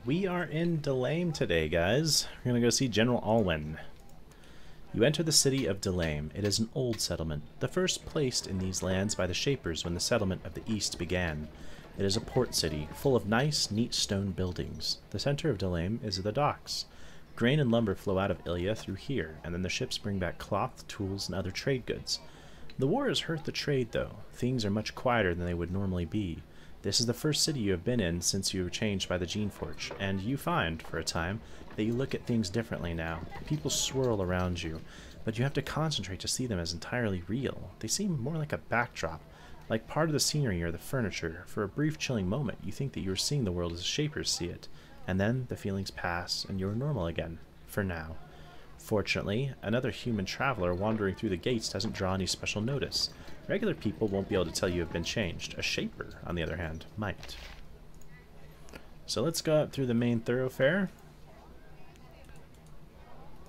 We are in Delame today, guys. We're going to go see General Alwan. You enter the city of Delame. It is an old settlement, the first placed in these lands by the Shapers when the settlement of the East began. It is a port city, full of nice, neat stone buildings. The center of Delame is the docks. Grain and lumber flow out of Ilya through here, and then the ships bring back cloth, tools, and other trade goods. The war has hurt the trade, though. Things are much quieter than they would normally be. This is the first city you have been in since you were changed by the Geneforge, and you find, for a time, that you look at things differently now. People swirl around you, but you have to concentrate to see them as entirely real. They seem more like a backdrop, like part of the scenery or the furniture. For a brief chilling moment, you think that you are seeing the world as the Shapers see it, and then the feelings pass, and you are normal again, for now. Fortunately, another human traveler wandering through the gates doesn't draw any special notice. Regular people won't be able to tell you have been changed. A Shaper, on the other hand, might. So let's go up through the main thoroughfare.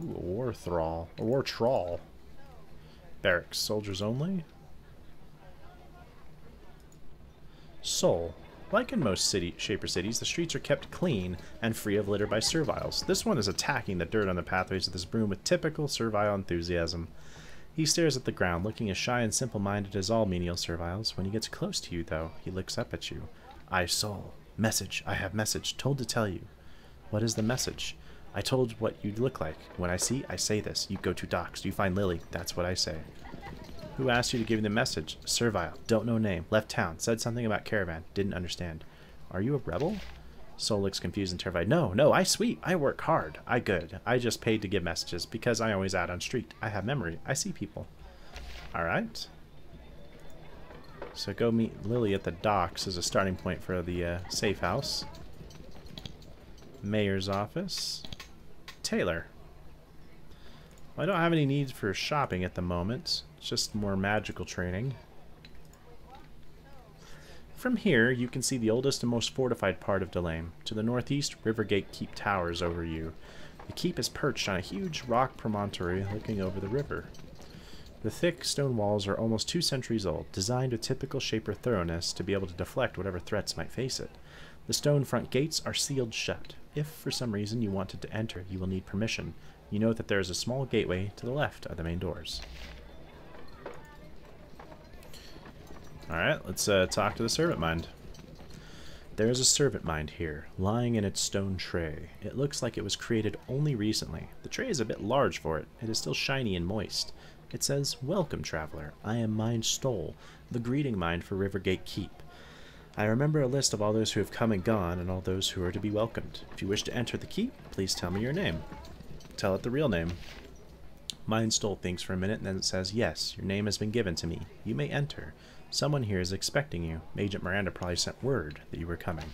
Ooh, a war thrall. A war trawl. Barracks, soldiers only. Soul. Like in most Shaper cities, the streets are kept clean and free of litter by serviles. This one is attacking the dirt on the pathways of this broom with typical servile enthusiasm. He stares at the ground, looking as shy and simple-minded as all menial serviles. When he gets close to you, though, he looks up at you. I, Soul. Message. I have message. Told to tell you. What is the message? I told what you'd look like. When I say this. You go to docks. You find Lily. That's what I say. Who asked you to give me the message? Servile. Don't know name. Left town. Said something about caravan. Didn't understand. Are you a rebel? Soul looks confused and terrified. No, I sweep. I work hard. I good. I just paid to give messages because I always out on street. I have memory. I see people. Alright. So go meet Lily at the docks as a starting point for the safe house. Mayor's office. Tailor. Well, I don't have any needs for shopping at the moment. It's just more magical training. From here, you can see the oldest and most fortified part of Delame. To the northeast, Rivergate Keep towers over you. The keep is perched on a huge rock promontory looking over the river. The thick stone walls are almost 2 centuries old, designed with typical Shaper thoroughness to be able to deflect whatever threats might face it. The stone front gates are sealed shut. If, for some reason, you wanted to enter, you will need permission. You know that there is a small gateway to the left of the main doors. Alright, let's talk to the servant mind. There is a servant mind here, lying in its stone tray. It looks like it was created only recently. The tray is a bit large for it. It is still shiny and moist. It says, "Welcome, traveler. I am Mind Stole, the greeting mind for Rivergate Keep. I remember a list of all those who have come and gone, and all those who are to be welcomed. If you wish to enter the keep, please tell me your name." Tell it the real name. Mind Stole thinks for a minute, and then it says, "Yes, your name has been given to me. You may enter. Someone here is expecting you. Agent Miranda probably sent word that you were coming."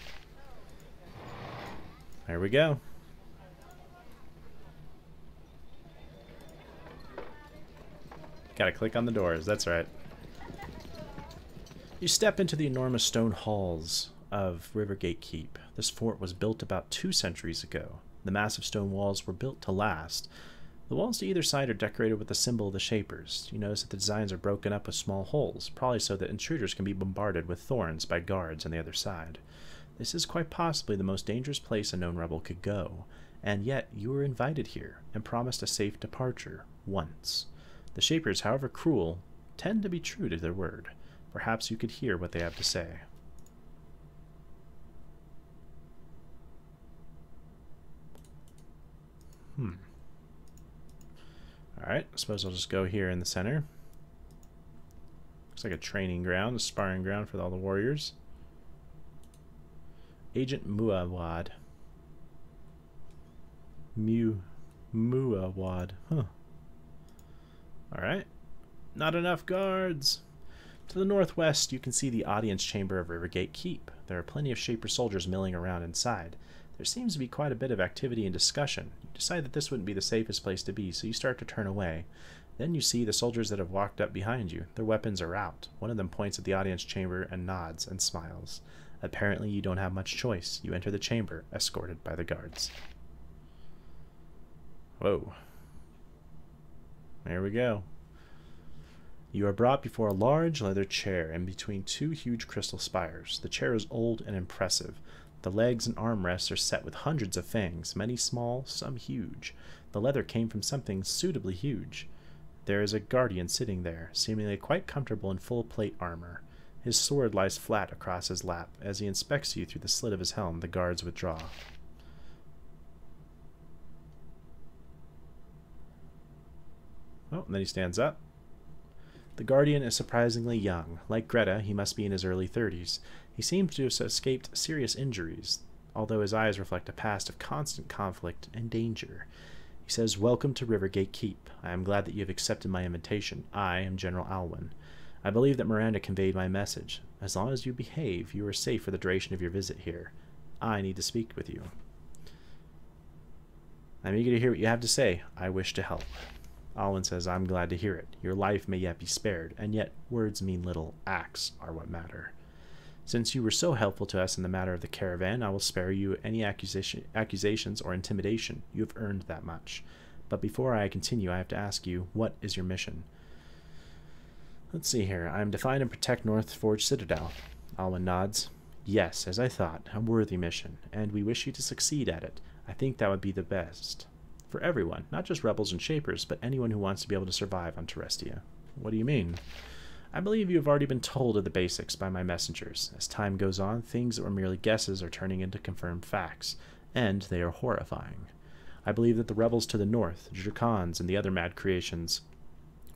There we go. Gotta click on the doors, that's right. You step into the enormous stone halls of Rivergate Keep. This fort was built about 2 centuries ago. The massive stone walls were built to last. The walls to either side are decorated with the symbol of the Shapers. You notice that the designs are broken up with small holes, probably so that intruders can be bombarded with thorns by guards on the other side. This is quite possibly the most dangerous place a known rebel could go, and yet you were invited here and promised a safe departure once. The Shapers, however cruel, tend to be true to their word. Perhaps you could hear what they have to say. Alright, I suppose I'll just go here in the center. Looks like a training ground, a sparring ground for all the warriors. Agent Muawad. Muawad. Huh. Alright. Not enough guards. To the northwest, you can see the audience chamber of Rivergate Keep. There are plenty of Shaper soldiers milling around inside. There seems to be quite a bit of activity and discussion. You decide that this wouldn't be the safest place to be, so you start to turn away. Then you see the soldiers that have walked up behind you. Their weapons are out. One of them points at the audience chamber and nods and smiles. Apparently you don't have much choice. You enter the chamber, escorted by the guards. Whoa. There we go. You are brought before a large leather chair in between 2 huge crystal spires. The chair is old and impressive. The legs and armrests are set with hundreds of fangs, many small, some huge. The leather came from something suitably huge. There is a guardian sitting there, seemingly quite comfortable in full plate armor. His sword lies flat across his lap. As he inspects you through the slit of his helm, the guards withdraw. Oh, and then he stands up. The guardian is surprisingly young. Like Greta, he must be in his early 30s. He seems to have escaped serious injuries, although his eyes reflect a past of constant conflict and danger. He says, "Welcome to Rivergate Keep. I am glad that you have accepted my invitation. I am General Alwan. I believe that Miranda conveyed my message. As long as you behave, you are safe for the duration of your visit here. I need to speak with you. I'm eager to hear what you have to say. I wish to help." Alwan says, "I'm glad to hear it. Your life may yet be spared, and yet words mean little. Acts are what matter. Since you were so helpful to us in the matter of the caravan, I will spare you any accusations or intimidation. You have earned that much. But before I continue, I have to ask you, what is your mission?" Let's see here. "I am to find and protect Geneforge Citadel." Alwan nods. "Yes, as I thought, a worthy mission, and we wish you to succeed at it. I think that would be the best for everyone, not just rebels and shapers, but anyone who wants to be able to survive on Terrestia." "What do you mean?" "I believe you have already been told of the basics by my messengers. As time goes on, things that were merely guesses are turning into confirmed facts, and they are horrifying. I believe that the rebels to the north, the Dracons, and the other mad creations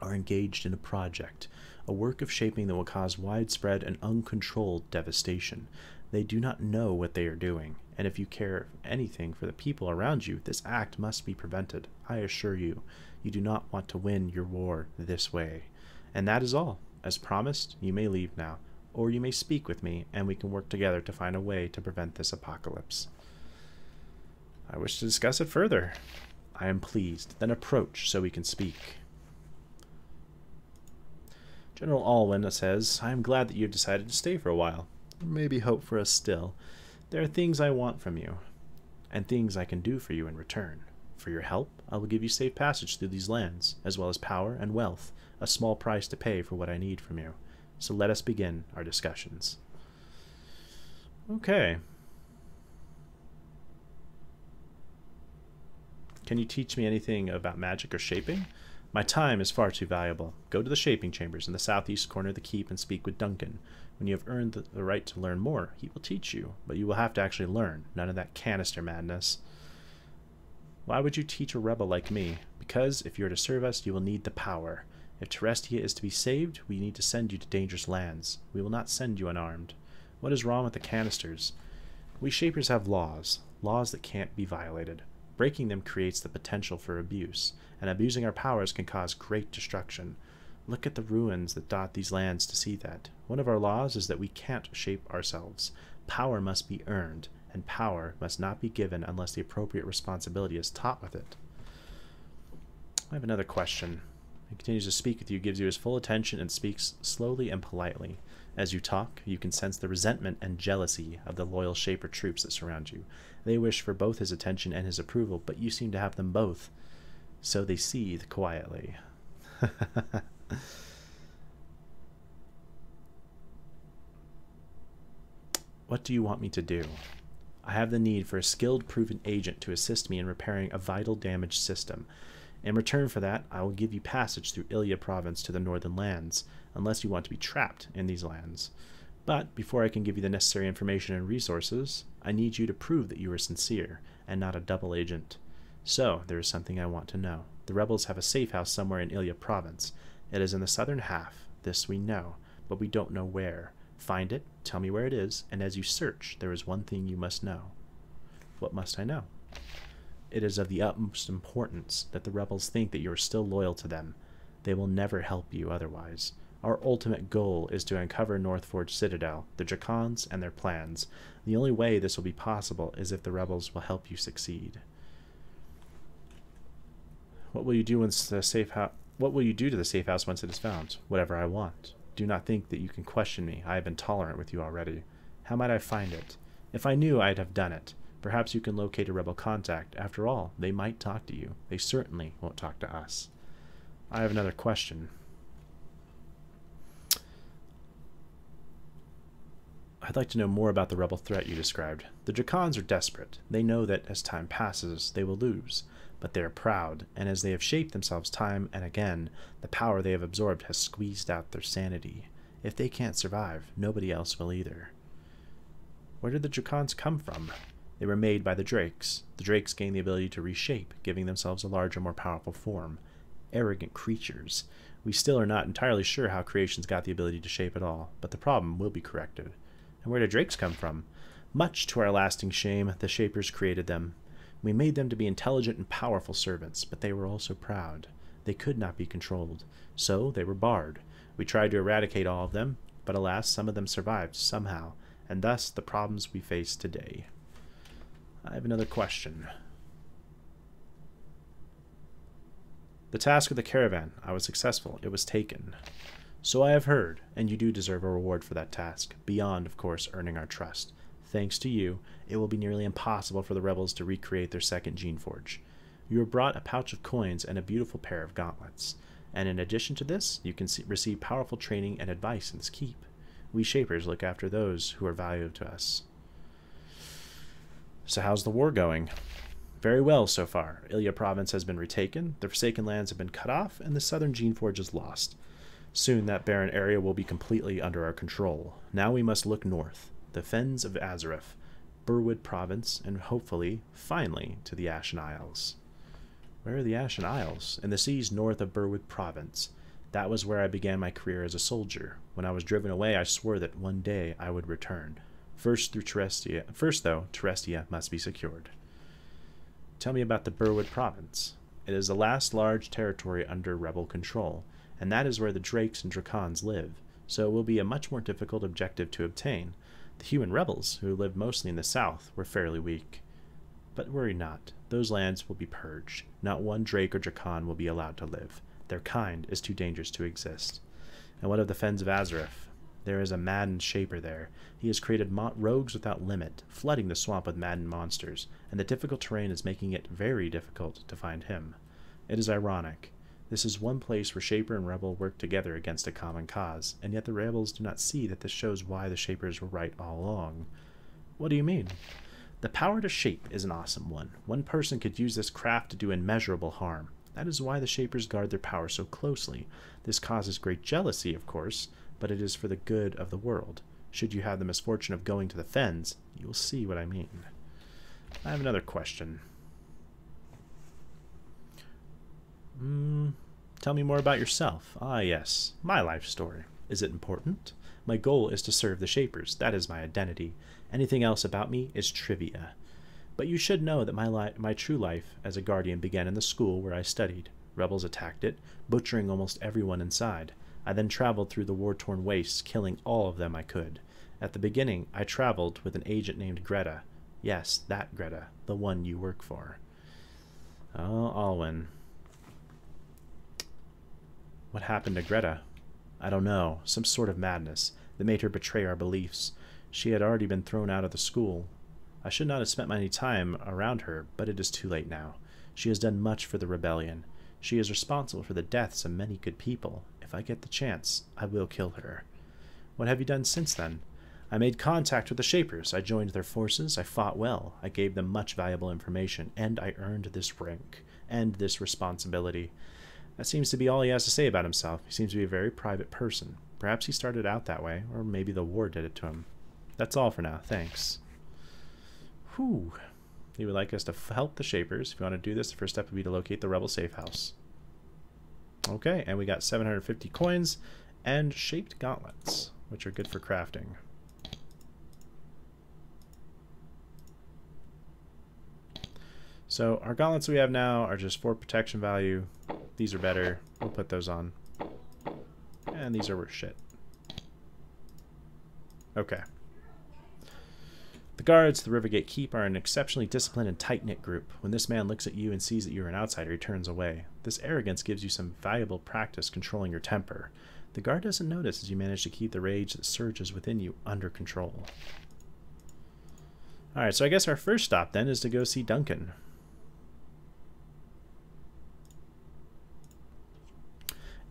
are engaged in a project, a work of shaping that will cause widespread and uncontrolled devastation. They do not know what they are doing, and if you care anything for the people around you, this act must be prevented. I assure you, you do not want to win your war this way. And that is all. As promised, you may leave now, or you may speak with me, and we can work together to find a way to prevent this apocalypse." "I wish to discuss it further." "I am pleased. Then approach so we can speak." General Alwan says, "I am glad that you have decided to stay for a while. There may be hope for us still. There are things I want from you, and things I can do for you in return. For your help, I will give you safe passage through these lands, as well as power and wealth, a small price to pay for what I need from you. So let us begin our discussions." Okay. "Can you teach me anything about magic or shaping? My time is far too valuable. Go to the shaping chambers in the southeast corner of the keep and speak with Duncan. When you have earned the right to learn more, he will teach you, but you will have to actually learn. None of that canister madness." "Why would you teach a rebel like me?" "Because if you are to serve us, you will need the power. If Terrestia is to be saved, we need to send you to dangerous lands. We will not send you unarmed. What is wrong with the canisters? We Shapers have laws that can't be violated. Breaking them creates the potential for abuse, and abusing our powers can cause great destruction. Look at the ruins that dot these lands to see that. One of our laws is that we can't shape ourselves. Power must be earned, and power must not be given unless the appropriate responsibility is taught with it." I have another question. He continues to speak with you, gives you his full attention, and speaks slowly and politely. As you talk, you can sense the resentment and jealousy of the loyal Shaper troops that surround you. They wish for both his attention and his approval, but you seem to have them both. So they seethe quietly. "What do you want me to do?" "I have the need for a skilled, proven agent to assist me in repairing a vital damaged system. In return for that, I will give you passage through Ilia province to the northern lands, unless you want to be trapped in these lands. But before I can give you the necessary information and resources, I need you to prove that you are sincere, and not a double agent. So, there is something I want to know. The rebels have a safe house somewhere in Ilia province. It is in the southern half. This we know, but we don't know where. Find it, tell me where it is, and as you search, there is one thing you must know." "What must I know?" "It is of the utmost importance that the rebels think that you are still loyal to them. They will never help you otherwise. Our ultimate goal is to uncover Geneforge Citadel, the Dracons, and their plans. The only way this will be possible is if the rebels will help you succeed." What will you do once the safe house? What will you do to the safe house once it is found?" "Whatever I want. Do not think that you can question me. I have been tolerant with you already." "How might I find it?" "If I knew, I'd have done it. Perhaps you can locate a rebel contact. After all, they might talk to you. They certainly won't talk to us." I have another question. I'd like to know more about the rebel threat you described. The Drakons are desperate. They know that as time passes, they will lose. But they are proud, and as they have shaped themselves time and again, the power they have absorbed has squeezed out their sanity. If they can't survive, nobody else will either. Where did the Drakons come from? They were made by the Drakes. The Drakes gain the ability to reshape, giving themselves a larger, more powerful form. Arrogant creatures. We still are not entirely sure how creations got the ability to shape at all, but the problem will be corrected. And where did Drakes come from? Much to our lasting shame, the Shapers created them. We made them to be intelligent and powerful servants, but they were also proud. They could not be controlled, so they were barred. We tried to eradicate all of them, but alas, some of them survived somehow, and thus the problems we face today. I have another question. The task of the caravan. I was successful. It was taken. So I have heard, and you do deserve a reward for that task, beyond, of course, earning our trust. Thanks to you, it will be nearly impossible for the rebels to recreate their second Geneforge. You were brought a pouch of coins and a beautiful pair of gauntlets. And in addition to this, you can receive powerful training and advice in this keep. We Shapers look after those who are valuable to us. So how's the war going? Very well so far. Ilya province has been retaken, the Forsaken lands have been cut off, and the southern Geneforge is lost. Soon that barren area will be completely under our control. Now we must look north. The Fens of Azareth, Burwood province, and hopefully, finally, to the Ashen Isles. Where are the Ashen Isles? In the seas north of Burwood province. That was where I began my career as a soldier. When I was driven away, I swore that one day I would return. First, though, Terestia must be secured. Tell me about the Burwood province. It is the last large territory under rebel control, and that is where the Drakes and Drakons live, so it will be a much more difficult objective to obtain. The human rebels, who lived mostly in the south, were fairly weak. But worry not. Those lands will be purged. Not one Drake or Drakon will be allowed to live. Their kind is too dangerous to exist. And what of the Fens of Azareth? There is a maddened Shaper there. He has created rogues without limit, flooding the swamp with maddened monsters, and the difficult terrain is making it very difficult to find him. It is ironic. This is one place where Shaper and Rebel work together against a common cause, and yet the Rebels do not see that this shows why the Shapers were right all along. What do you mean? The power to shape is an awesome one. One person could use this craft to do immeasurable harm. That is why the Shapers guard their power so closely. This causes great jealousy, of course, but it is for the good of the world. Should you have the misfortune of going to the Fens, you will see what I mean. I have another question. Tell me more about yourself. Ah, yes, my life story. Is it important? My goal is to serve the Shapers. That is my identity. Anything else about me is trivia. But you should know that my true life as a guardian began in the school where I studied. Rebels attacked it, butchering almost everyone inside. I then traveled through the war-torn wastes, killing all of them I could. At the beginning, I traveled with an agent named Greta. Yes, that Greta, the one you work for. Oh, Alwan. What happened to Greta? I don't know. Some sort of madness that made her betray our beliefs. She had already been thrown out of the school. I should not have spent any time around her, but it is too late now. She has done much for the rebellion. She is responsible for the deaths of many good people. If I get the chance, I will kill her. What have you done since then? I made contact with the Shapers. I joined their forces. I fought well. I gave them much valuable information, and I earned this rank and this responsibility. That seems to be all he has to say about himself. He seems to be a very private person. Perhaps he started out that way, or maybe the war did it to him. That's all for now. Thanks. Whew. He would like us to help the Shapers. If you want to do this, the first step would be to locate the rebel safe house. Okay, and we got 750 coins and shaped gauntlets, which are good for crafting. So our gauntlets we have now are just 4 protection value. These are better. We'll put those on. And these are worth shit. Okay. The guards at the Rivergate Keep are an exceptionally disciplined and tight-knit group. When this man looks at you and sees that you're an outsider, he turns away. This arrogance gives you some valuable practice controlling your temper. The guard doesn't notice as you manage to keep the rage that surges within you under control. Alright, so I guess our first stop then is to go see Duncan.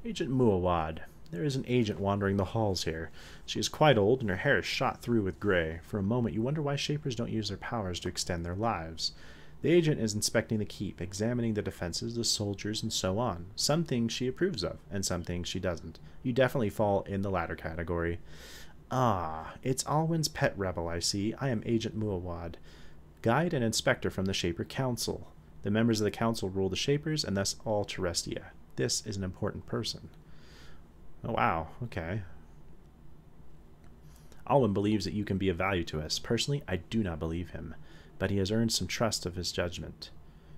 Agent Muawad. There is an agent wandering the halls here. She is quite old, and her hair is shot through with gray. For a moment, you wonder why Shapers don't use their powers to extend their lives. The agent is inspecting the keep, examining the defenses, the soldiers, and so on. Some things she approves of, and some things she doesn't. You definitely fall in the latter category. Ah, it's Alwan's pet rebel, I see. I am Agent Muawad, guide and inspector from the Shaper Council. The members of the council rule the Shapers, and thus all Terrestia. This is an important person. Oh, wow. Okay. Alwan believes that you can be of value to us. Personally, I do not believe him, but he has earned some trust of his judgment.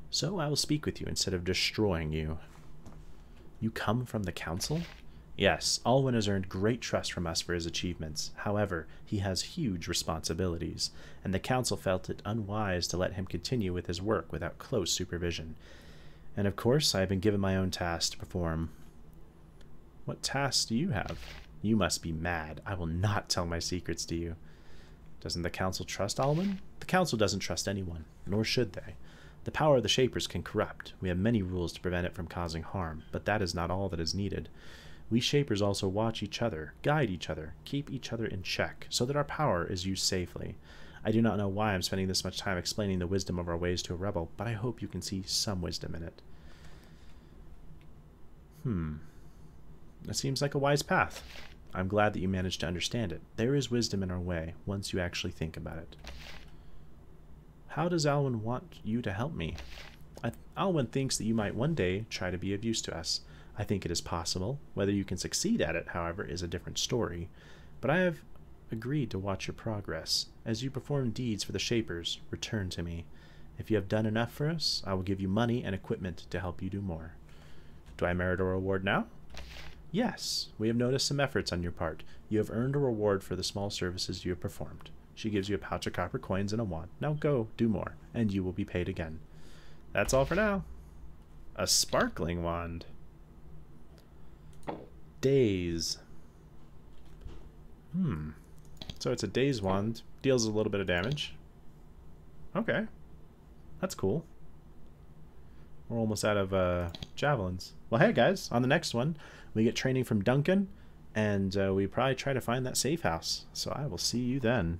So I will speak with you instead of destroying you. You come from the council? Yes, Alwan has earned great trust from us for his achievements. However, he has huge responsibilities, and the council felt it unwise to let him continue with his work without close supervision. And of course, I have been given my own tasks to perform. What tasks do you have? You must be mad. I will not tell my secrets to you. Doesn't the council trust Alwan? The council doesn't trust anyone, nor should they. The power of the Shapers can corrupt. We have many rules to prevent it from causing harm, but that is not all that is needed. We Shapers also watch each other, guide each other, keep each other in check, so that our power is used safely. I do not know why I'm spending this much time explaining the wisdom of our ways to a rebel, but I hope you can see some wisdom in it. That seems like a wise path. I'm glad that you managed to understand it. There is wisdom in our way, once you actually think about it. How does Alwan want you to help me? Alwan thinks that you might one day try to be of use to us. I think it is possible. Whether you can succeed at it, however, is a different story. But I have agreed to watch your progress. As you perform deeds for the Shapers, return to me. If you have done enough for us, I will give you money and equipment to help you do more. Do I merit a reward now? Yes, we have noticed some efforts on your part. You have earned a reward for the small services you have performed. She gives you a pouch of copper coins and a wand. Now go, do more, and you will be paid again. That's all for now. A sparkling wand. Daze. So it's a daze wand. Deals a little bit of damage. Okay. That's cool. We're almost out of javelins. Well, hey guys, on the next one, we get training from Duncan, and we probably try to find that safe house. So I will see you then.